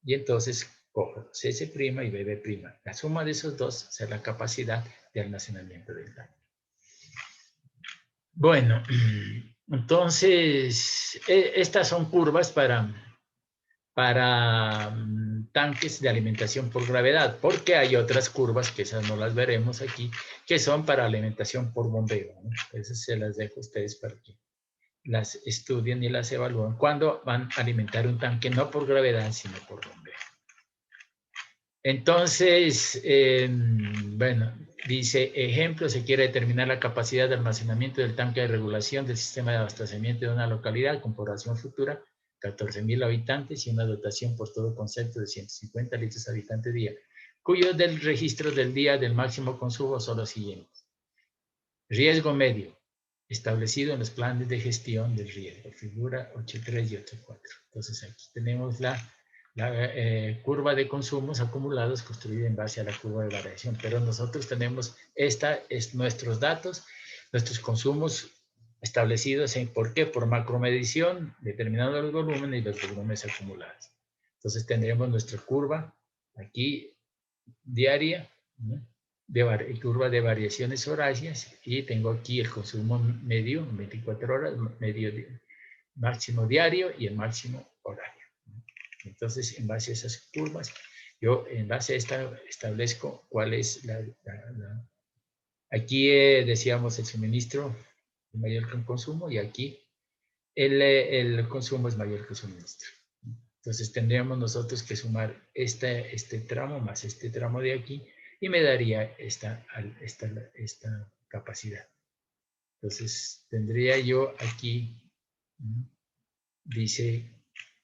Y entonces cojo CS' y BB'. La suma de esos dos será la capacidad de almacenamiento del tanque. Bueno, entonces estas son curvas para tanques de alimentación por gravedad, porque hay otras curvas, que esas no las veremos aquí, que son para alimentación por bombeo, ¿no? Esas se las dejo a ustedes para que las estudien y las evalúen cuando van a alimentar un tanque no por gravedad, sino por bombeo. Entonces, bueno, dice, ejemplo, se quiere determinar la capacidad de almacenamiento del tanque de regulación del sistema de abastecimiento de una localidad con población futura, 14.000 habitantes y una dotación por todo concepto de 150 litros habitante día, cuyos del registro del día del máximo consumo son los siguientes. Riesgo medio, establecido en los planes de gestión del riesgo, figura 8.3 y 8.4. Entonces aquí tenemos la curva de consumos acumulados construida en base a la curva de variación, pero nosotros tenemos nuestros datos, nuestros consumos establecidos en ¿por qué? Por macromedición, determinando los volúmenes y los volúmenes acumulados. Entonces tendremos nuestra curva aquí diaria, ¿no? Curva de variaciones horarias y tengo aquí el consumo medio, 24 horas, medio máximo diario y el máximo horario. Entonces, en base a esas curvas, yo en base a esta establezco cuál es aquí decíamos el suministro es mayor que el consumo y aquí el consumo es mayor que el suministro. Entonces tendríamos nosotros que sumar este tramo más este tramo de aquí y me daría esta capacidad. Entonces tendría yo aquí, dice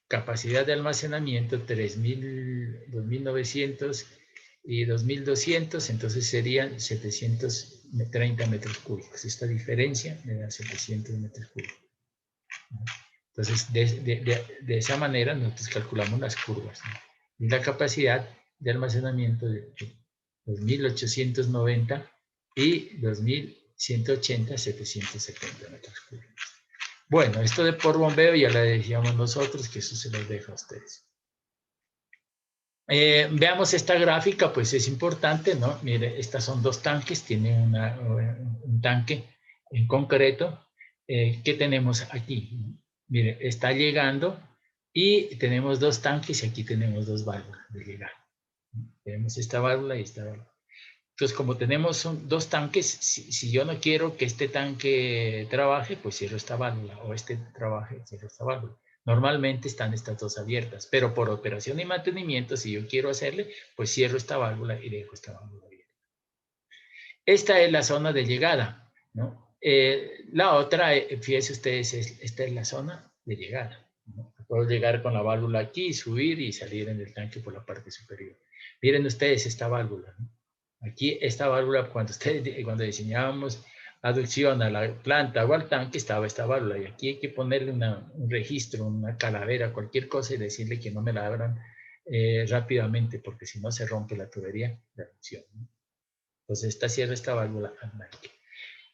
capacidad de almacenamiento 3.000, 2.900 y 2.200, entonces serían 730 metros cúbicos. Esta diferencia me da 700 metros cúbicos. Entonces, de esa manera nosotros calculamos las curvas, ¿no? Y la capacidad de almacenamiento de 2.890 y 2.180, 770 metros cúbicos. Bueno, esto de por bombeo ya lo decíamos nosotros, que eso se los dejo a ustedes. Veamos esta gráfica, pues es importante, ¿no? Mire, estas son dos tanques, tiene un tanque en concreto. ¿Qué tenemos aquí? Mire, está llegando y tenemos dos tanques y aquí tenemos dos válvulas de llegada. Tenemos esta válvula y esta válvula. Entonces, como tenemos dos tanques, si yo no quiero que este tanque trabaje, pues cierro esta válvula, o este trabaje, cierro esta válvula. Normalmente están estas dos abiertas, pero por operación y mantenimiento, si yo quiero hacerle, pues cierro esta válvula y dejo esta válvula abierta. Esta es la zona de llegada, ¿no? La otra, fíjense ustedes, esta es la zona de llegada, ¿no? Puedo llegar con la válvula aquí, subir y salir en el tanque por la parte superior. Miren ustedes esta válvula, ¿no? Aquí esta válvula, cuando diseñábamos aducción a la planta o al tanque, estaba esta válvula. Y aquí hay que ponerle un registro, una calavera, cualquier cosa y decirle que no me la abran rápidamente, porque si no se rompe la tubería de aducción, ¿no? Entonces, cierra esta válvula al tanque.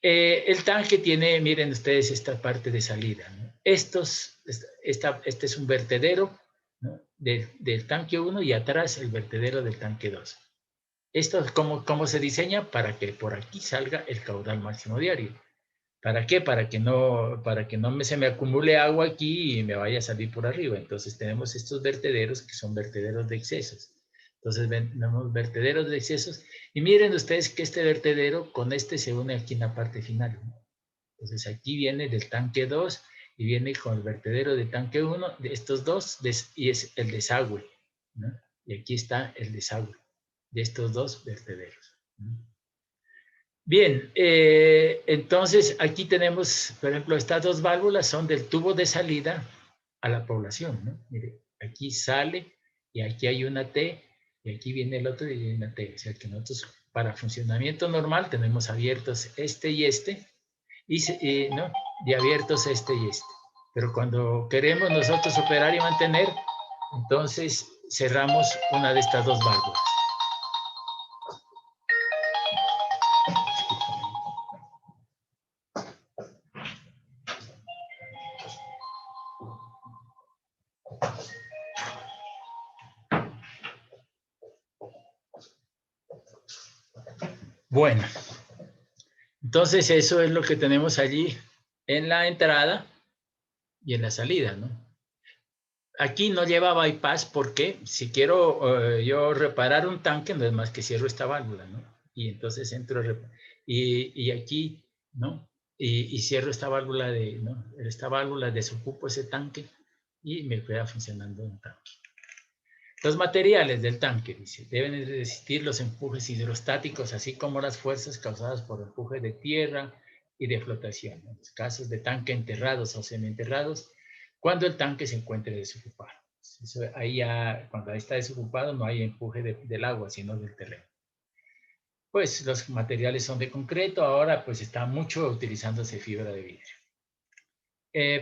El tanque tiene, miren ustedes, esta parte de salida, ¿no? Este es un vertedero, ¿no? del tanque 1 y atrás el vertedero del tanque 2. Esto es cómo se diseña para que por aquí salga el caudal máximo diario. ¿Para qué? Para que no se me acumule agua aquí y me vaya a salir por arriba. Entonces tenemos estos vertederos que son vertederos de excesos. Entonces tenemos vertederos de excesos y miren ustedes que este vertedero con este se une aquí en la parte final, ¿no? Entonces aquí viene del tanque 2 y viene con el vertedero de tanque 1, de estos dos, y es el desagüe, ¿no? Y aquí está el desagüe de estos dos vertederos. Bien, entonces aquí tenemos, por ejemplo, estas dos válvulas son del tubo de salida a la población, ¿no? Mire, aquí sale y aquí hay una T y aquí viene el otro y viene una T. O sea que nosotros para funcionamiento normal tenemos abiertos este y este, ¿no? Y abiertos este y este. Pero cuando queremos nosotros operar y mantener, entonces cerramos una de estas dos válvulas. Bueno, entonces eso es lo que tenemos allí en la entrada y en la salida, ¿no? Aquí no lleva bypass porque si quiero yo reparar un tanque, no es más que cierro esta válvula, ¿no? Y entonces entro y aquí, ¿no? Y cierro esta válvula ¿no? Esta válvula, desocupo ese tanque y me queda funcionando un tanque. Los materiales del tanque, dice, deben resistir los empujes hidrostáticos, así como las fuerzas causadas por empuje de tierra y de flotación, en los casos de tanque enterrados o semienterrados, cuando el tanque se encuentre desocupado. Eso, ahí ya, cuando está desocupado, no hay empuje del agua, sino del terreno. Pues los materiales son de concreto, ahora pues está mucho utilizándose fibra de vidrio.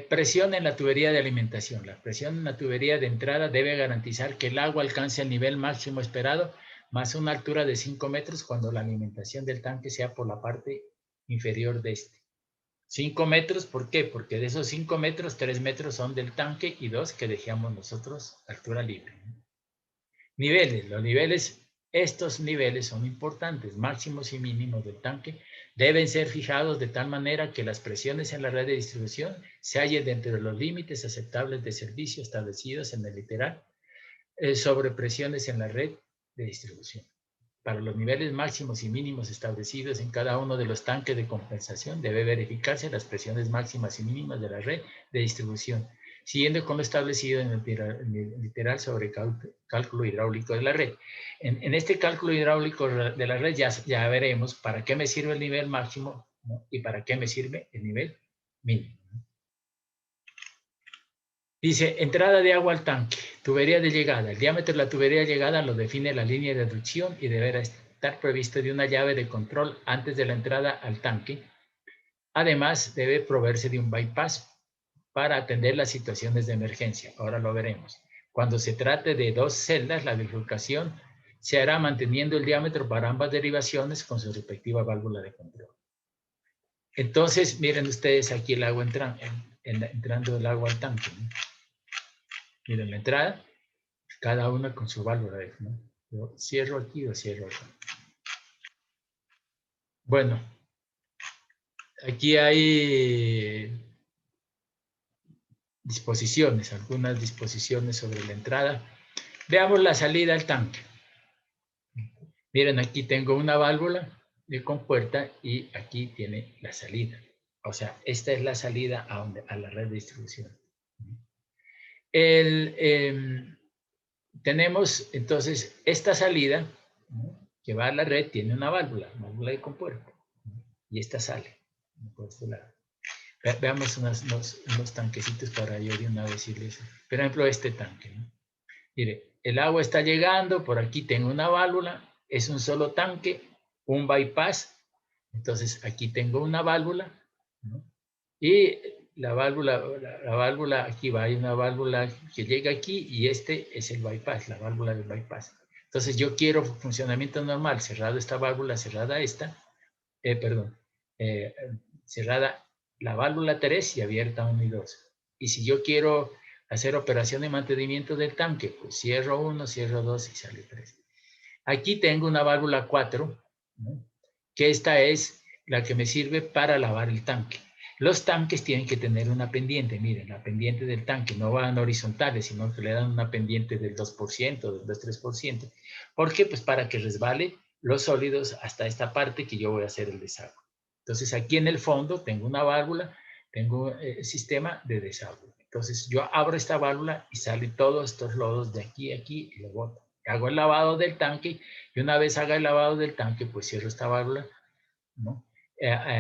Presión en la tubería de alimentación. La presión en la tubería de entrada debe garantizar que el agua alcance el nivel máximo esperado, más una altura de 5 metros cuando la alimentación del tanque sea por la parte inferior de este. 5 metros, ¿por qué? Porque de esos 5 metros, 3 metros son del tanque y 2 que dejamos nosotros altura libre. Niveles. Estos niveles son importantes, máximos y mínimos del tanque. Deben ser fijados de tal manera que las presiones en la red de distribución se hallen dentro de los límites aceptables de servicio establecidos en el literal sobre presiones en la red de distribución. Para los niveles máximos y mínimos establecidos en cada uno de los tanques de compensación, debe verificarse las presiones máximas y mínimas de la red de distribución, siguiendo con lo establecido en el literal sobre cálculo hidráulico de la red. En este cálculo hidráulico de la red ya veremos para qué me sirve el nivel máximo, ¿no? Y para qué me sirve el nivel mínimo. Dice, entrada de agua al tanque, tubería de llegada. El diámetro de la tubería de llegada lo define la línea de aducción y deberá estar previsto de una llave de control antes de la entrada al tanque. Además, debe proveerse de un bypass para atender las situaciones de emergencia. Ahora lo veremos. Cuando se trate de dos celdas, la bifurcación se hará manteniendo el diámetro para ambas derivaciones con su respectiva válvula de control. Entonces, miren ustedes aquí el agua entrando el agua al tanque, ¿no? Miren la entrada, cada una con su válvula, ¿no? Yo cierro aquí o cierro acá. Bueno, aquí hay disposiciones, algunas disposiciones sobre la entrada. Veamos la salida al tanque. Miren, aquí tengo una válvula de compuerta y aquí tiene la salida. O sea, esta es la salida a la red de distribución. Tenemos entonces esta salida, ¿no?, que va a la red, tiene una válvula de compuerta, ¿no?, y esta sale por este lado. Veamos unos tanquecitos para yo de una vez decirles. Por ejemplo, este tanque, ¿no? Mire, el agua está llegando, por aquí tengo una válvula, es un solo tanque, un bypass, entonces aquí tengo una válvula, ¿no?, y la válvula, aquí va, hay una válvula que llega aquí y este es el bypass, la válvula del bypass. Entonces yo quiero funcionamiento normal, cerrado esta válvula, cerrada esta, cerrada la válvula 3 y abierta 1 y 2. Y si yo quiero hacer operación de mantenimiento del tanque, pues cierro 1, cierro 2 y sale 3. Aquí tengo una válvula 4, ¿no?, que esta es la que me sirve para lavar el tanque. Los tanques tienen que tener una pendiente, miren, la pendiente del tanque, no van horizontales, sino que le dan una pendiente del 2%, del 2-3%. ¿Por qué? Pues para que resbale los sólidos hasta esta parte que yo voy a hacer el desagüe. Entonces aquí en el fondo tengo una válvula, tengo el sistema de desagüe. Entonces yo abro esta válvula y salen todos estos lodos de aquí a aquí y lo boto. Hago el lavado del tanque y una vez haga el lavado del tanque, pues cierro esta válvula, ¿no?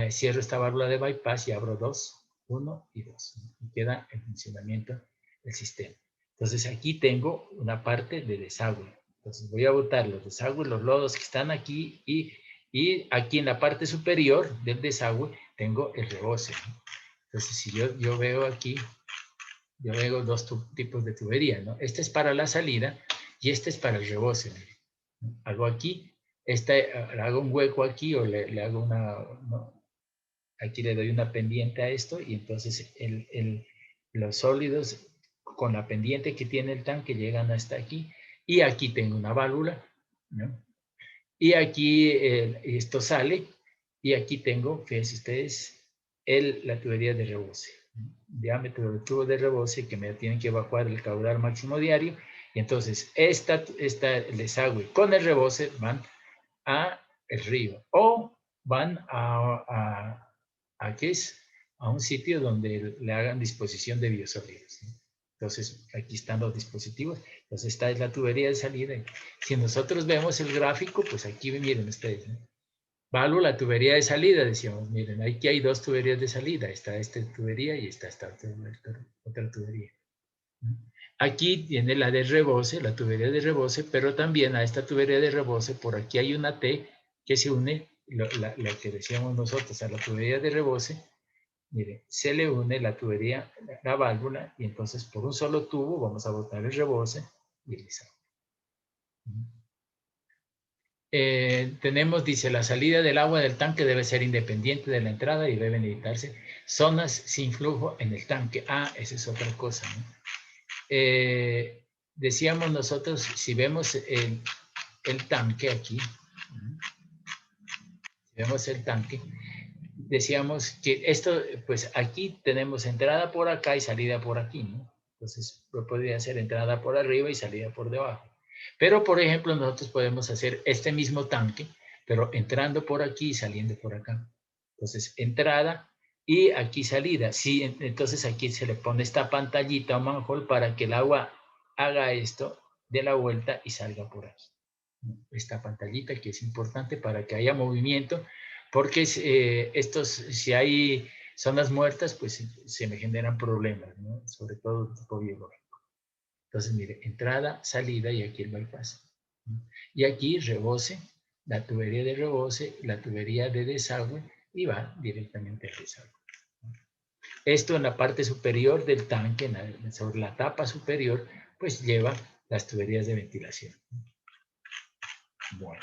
Cierro esta válvula de bypass y abro 2, 1 y 2. Y queda en funcionamiento el sistema. Entonces aquí tengo una parte de desagüe. Entonces voy a botar los desagües, los lodos que están aquí y aquí en la parte superior del desagüe tengo el rebose, ¿no? Entonces si yo veo aquí, yo veo dos tipos de tubería, ¿no? Este es para la salida y este es para el rebose. Hago aquí, le hago un hueco aquí o le hago ¿no?, aquí le doy una pendiente a esto y entonces los sólidos con la pendiente que tiene el tanque llegan hasta aquí y aquí tengo una válvula, ¿no?, Y aquí esto sale, y aquí tengo, fíjense ustedes, la tubería de rebose. Diámetro del tubo de rebose que me tienen que evacuar el caudal máximo diario. Y entonces, el desagüe con el rebose van a el río o van ¿qué es? A un sitio donde le hagan disposición de biosólidos, ¿no? Entonces, aquí están los dispositivos. Entonces, esta es la tubería de salida. Si nosotros vemos el gráfico, pues aquí miren ustedes, ¿no? La tubería de salida, decíamos, miren, aquí hay dos tuberías de salida. Está esta tubería y está esta otra tubería. Aquí tiene la de rebose, la tubería de rebose, pero también a esta tubería de rebose, por aquí hay una T que se une, lo que decíamos nosotros, a la tubería de rebose. Mire, se le une la tubería, la válvula, y entonces por un solo tubo vamos a botar el rebose y el desagüe. Tenemos, dice, la salida del agua del tanque debe ser independiente de la entrada y deben evitarse zonas sin flujo en el tanque. Esa es otra cosa, ¿no? Decíamos nosotros, si vemos el tanque aquí, si vemos el tanque, decíamos que esto, pues aquí tenemos entrada por acá y salida por aquí, ¿no? Entonces, podría ser entrada por arriba y salida por debajo. Pero, por ejemplo, nosotros podemos hacer este mismo tanque, pero entrando por aquí y saliendo por acá. Entonces, entrada y aquí salida. Sí, entonces aquí se le pone esta pantallita o manhole para que el agua haga esto, dé la vuelta y salga por aquí. Esta pantallita que es importante para que haya movimiento, porque si hay zonas muertas, pues se me generan problemas, ¿no? Sobre todo de tipo biológico. Entonces, mire, entrada, salida y aquí el bypass. Y aquí rebose, la tubería de rebose, la tubería de desagüe y va directamente al desagüe. Esto en la parte superior del tanque, sobre la tapa superior, pues lleva las tuberías de ventilación. Bueno.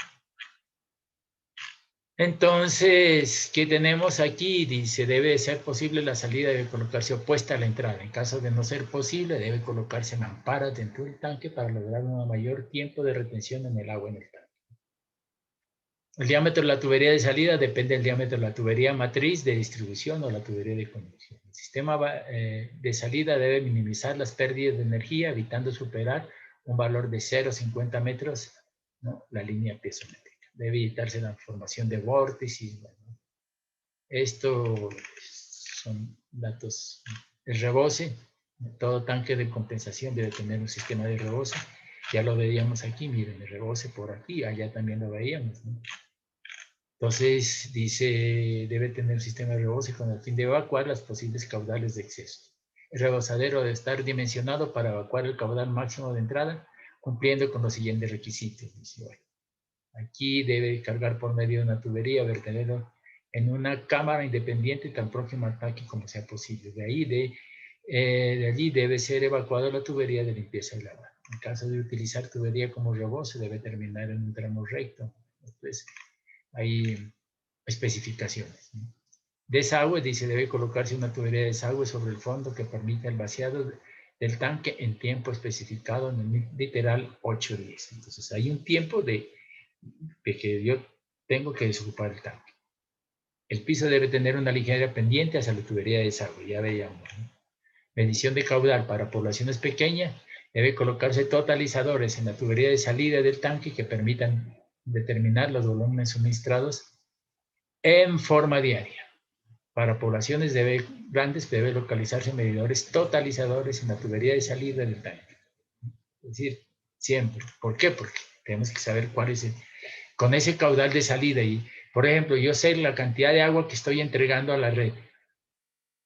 Entonces, ¿qué tenemos aquí? Dice, debe ser posible la salida, debe colocarse opuesta a la entrada. En caso de no ser posible, debe colocarse mamparas dentro del tanque para lograr un mayor tiempo de retención en el agua en el tanque. El diámetro de la tubería de salida depende del diámetro de la tubería matriz de distribución o la tubería de conducción. El sistema de salida debe minimizar las pérdidas de energía, evitando superar un valor de 0,50 metros, ¿no? La línea piezométrica. Debe evitarse la formación de vórtices. ¿No? Esto son datos. El rebose, todo tanque de compensación debe tener un sistema de rebose. Ya lo veíamos aquí, miren, el rebose por aquí, allá también lo veíamos, ¿no? Entonces, dice, debe tener un sistema de rebose con el fin de evacuar las posibles caudales de exceso. El rebosadero debe estar dimensionado para evacuar el caudal máximo de entrada, cumpliendo con los siguientes requisitos. Dice, bueno, aquí debe cargar por medio de una tubería vertedero en una cámara independiente tan próxima al tanque como sea posible. De allí debe ser evacuada la tubería de limpieza del agua. En caso de utilizar tubería como rebose, debe terminar en un tramo recto. Entonces, hay especificaciones. Desagüe, dice, debe colocarse una tubería de desagüe sobre el fondo que permita el vaciado del tanque en tiempo especificado en el literal 8 días. Entonces, hay un tiempo de que yo tengo que desocupar el tanque. El piso debe tener una ligera pendiente hacia la tubería de desagüe, ya veíamos, ¿no? Medición de caudal para poblaciones pequeñas, debe colocarse totalizadores en la tubería de salida del tanque que permitan determinar los volúmenes suministrados en forma diaria. Para poblaciones grandes debe localizarse medidores totalizadores en la tubería de salida del tanque. Es decir, siempre. ¿Por qué? Porque tenemos que saber cuál es con ese caudal de salida. Y, por ejemplo, yo sé la cantidad de agua que estoy entregando a la red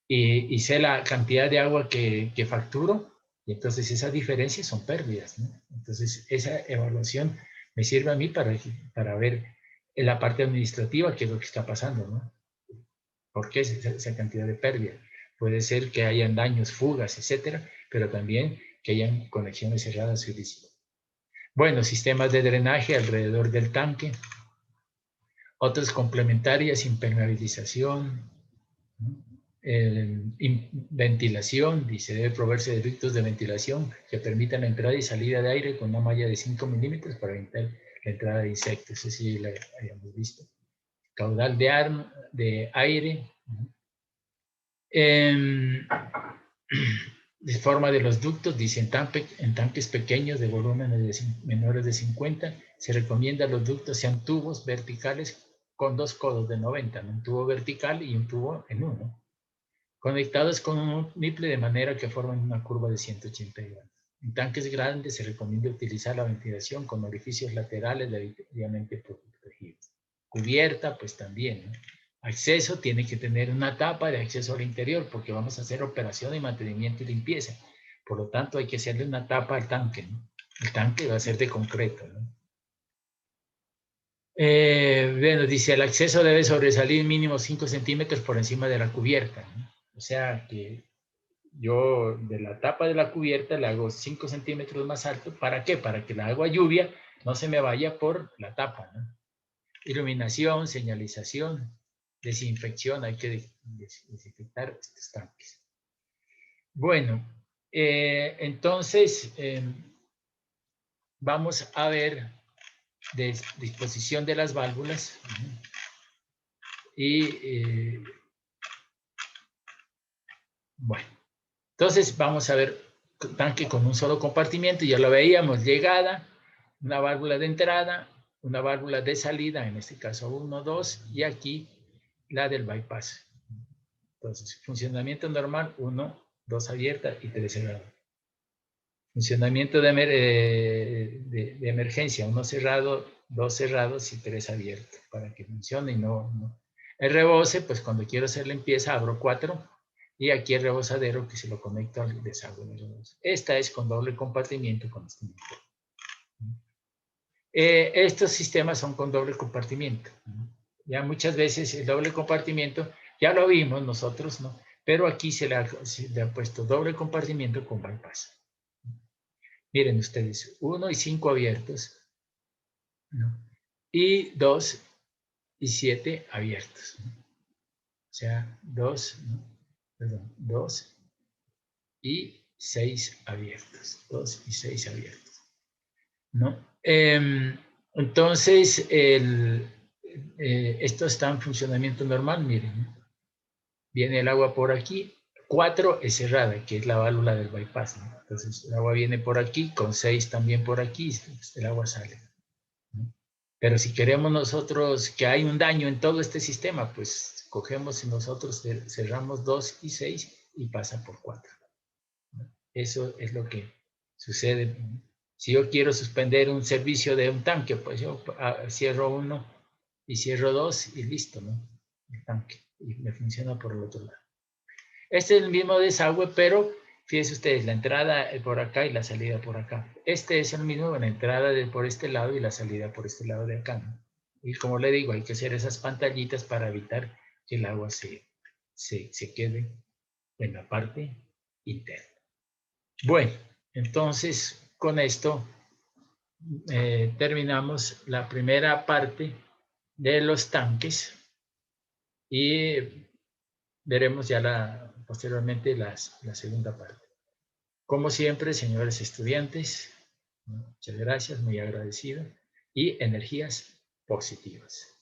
y sé la cantidad de agua que facturo, y entonces esas diferencias son pérdidas, ¿no? Entonces, esa evaluación me sirve a mí para ver en la parte administrativa qué es lo que está pasando, ¿no? ¿Por qué esa cantidad de pérdida? Puede ser que hayan daños, fugas, etcétera, pero también que hayan conexiones cerradas ilícitas. Bueno, sistemas de drenaje alrededor del tanque. Otras complementarias, impermeabilización, ventilación, dice, debe proveerse de ductos de ventilación que permitan la entrada y salida de aire con una malla de 5 milímetros para evitar la entrada de insectos, eso sí la habíamos visto. Caudal de aire. De forma de los ductos, dice, en tanques pequeños de volúmenes menores de 50, se recomienda los ductos sean tubos verticales con 2 codos de 90, un tubo vertical y un tubo en uno, conectados con un niple de manera que forman una curva de 180 grados. En tanques grandes se recomienda utilizar la ventilación con orificios laterales debidamente protegidos. Cubierta, pues también, ¿no? Acceso tiene que tener una tapa de acceso al interior porque vamos a hacer operación de mantenimiento y limpieza. Por lo tanto, hay que hacerle una tapa al tanque, ¿no? El tanque va a ser de concreto, ¿no? Bueno, dice, el acceso debe sobresalir mínimo 5 centímetros por encima de la cubierta, ¿no? O sea que yo de la tapa de la cubierta le hago 5 centímetros más alto. ¿Para qué? Para que la agua lluvia no se me vaya por la tapa, ¿no? Iluminación, señalización, desinfección, hay que desinfectar estos tanques. Bueno, entonces vamos a ver disposición de las válvulas y bueno, entonces vamos a ver tanque con un solo compartimiento, ya lo veíamos, llegada, una válvula de entrada, una válvula de salida, en este caso 1, 2, y aquí la del bypass. Entonces, funcionamiento normal, 1, 2 abierta y 3 cerrada. Funcionamiento de emergencia, 1 cerrado, 2 cerrados y 3 abiertos, para que funcione y no. El rebose, pues cuando quiero hacer limpieza, abro 4, y aquí el rebosadero que se lo conecta al desagüe de rebose. Esta es con doble compartimiento con este motor. Estos sistemas son con doble compartimiento. Ya muchas veces el doble compartimiento, ya lo vimos nosotros, ¿no? Pero aquí se le ha puesto doble compartimiento con bypass. Miren ustedes, 1 y 5 abiertos, ¿no? Y 2 y 7 abiertos, ¿no? O sea, 2, ¿no? Perdón, 2 y 6 abiertos, 2 y 6 abiertos, ¿no? Entonces, esto está en funcionamiento normal, miren, ¿no? Viene el agua por aquí, 4 es cerrada, que es la válvula del bypass, ¿no? Entonces el agua viene por aquí, con 6 también por aquí, el agua sale, ¿no? Pero si queremos nosotros que hay un daño en todo este sistema, pues cogemos y nosotros cerramos 2 y 6 y pasa por 4, ¿no? Eso es lo que sucede. Si yo quiero suspender un servicio de un tanque, pues yo cierro 1 y cierro 2 y listo, ¿no? El tanque, y me funciona por el otro lado. Este es el mismo desagüe, pero fíjense ustedes, la entrada por acá y la salida por acá. Este es el mismo, la entrada por este lado y la salida por este lado de acá, ¿no? Y como le digo, hay que hacer esas pantallitas para evitar que el agua se quede en la parte interna. Bueno, entonces con esto terminamos la primera parte de los tanques y veremos ya posteriormente la segunda parte. Como siempre, señores estudiantes, muchas gracias, muy agradecido, y energías positivas.